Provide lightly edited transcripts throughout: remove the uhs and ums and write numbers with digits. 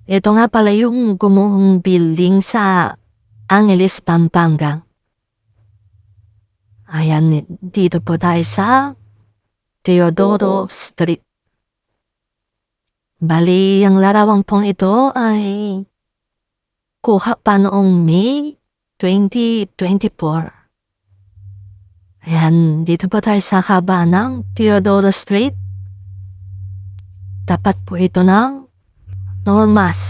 Ito nga pala yung gumuhong building sa Angeles, Pampanga. Ayan, dito po tayo sa Teodoro Street. Bali, ang larawang pong ito ay kuha pa noong May 2024. Ayan, dito po tayo sa haba ng Teodoro Street. Tapat po ito ng Normas.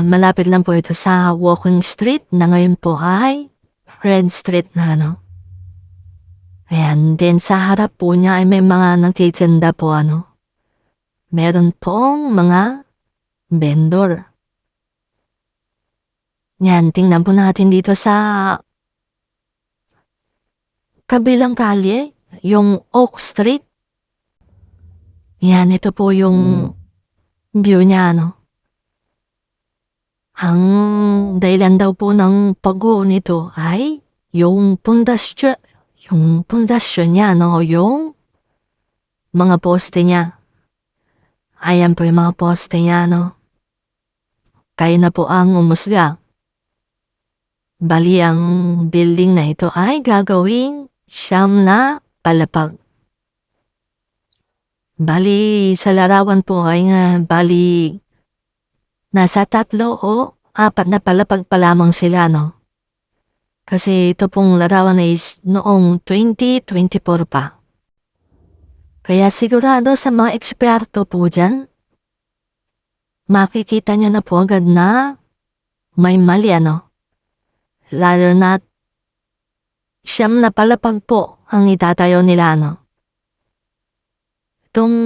Malapit lang po ito sa Walking Street na ngayon po ay Red Street na Ayan, then sa harap po niya ay may mga nagtitinda po Meron pong mga vendor. Yan, tingnan po natin dito sa kabilang kalye, yung Oak Street. Yan, ito po yung view niya Ang dahilan daw po ng pag-go nito ay yung pundasyon niya, yung mga poste niya. Ayan po yung mga poste niya, Kayo na po ang umusga. Bali, ang building na ito ay gagawing 9 na palapag. Bali, sa larawan po ay nasa 3 o 4 na palapag pa lamang sila, Kasi ito pong larawan is noong 2024 pa. Kaya sigurado sa mga eksperto po dyan, makikita nyo na po agad na may mali, Lalo na 9 na palapag po ang itatayo nila, Itong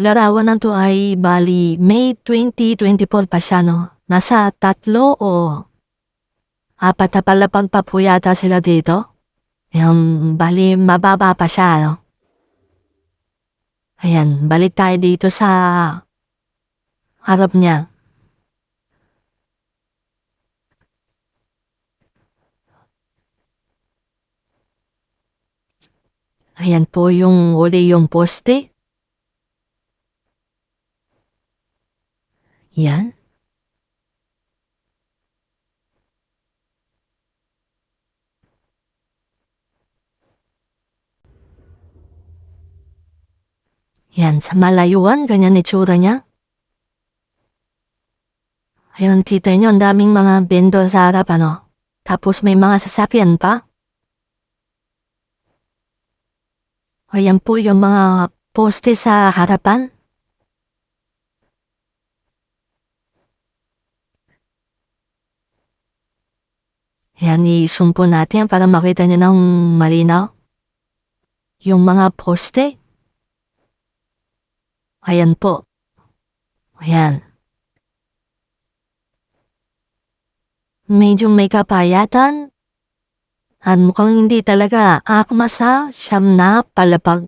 larawan na to ay bali May 2024 pa siya, Nasa 3 o 4 na palapag pa po yata sila dito. Yung bali mababa pa siya, Ayan, balik tayo dito sa harap niya. Ayan po yung uli yung poste. Yan. Yan, sa malayuan, ganyan itsura niya. Ayun, kita nyo, ang daming mga vendor sa harap, Tapos may mga sasakyan pa. Ayan po yung mga poste sa harapan. Ayan, i-zoom po natin para makita nyo ng malinaw. Yung mga poste. Ayan po. Ayan. Medyo may kapayatan. At mukhang hindi talaga akma sa 9 na palapag.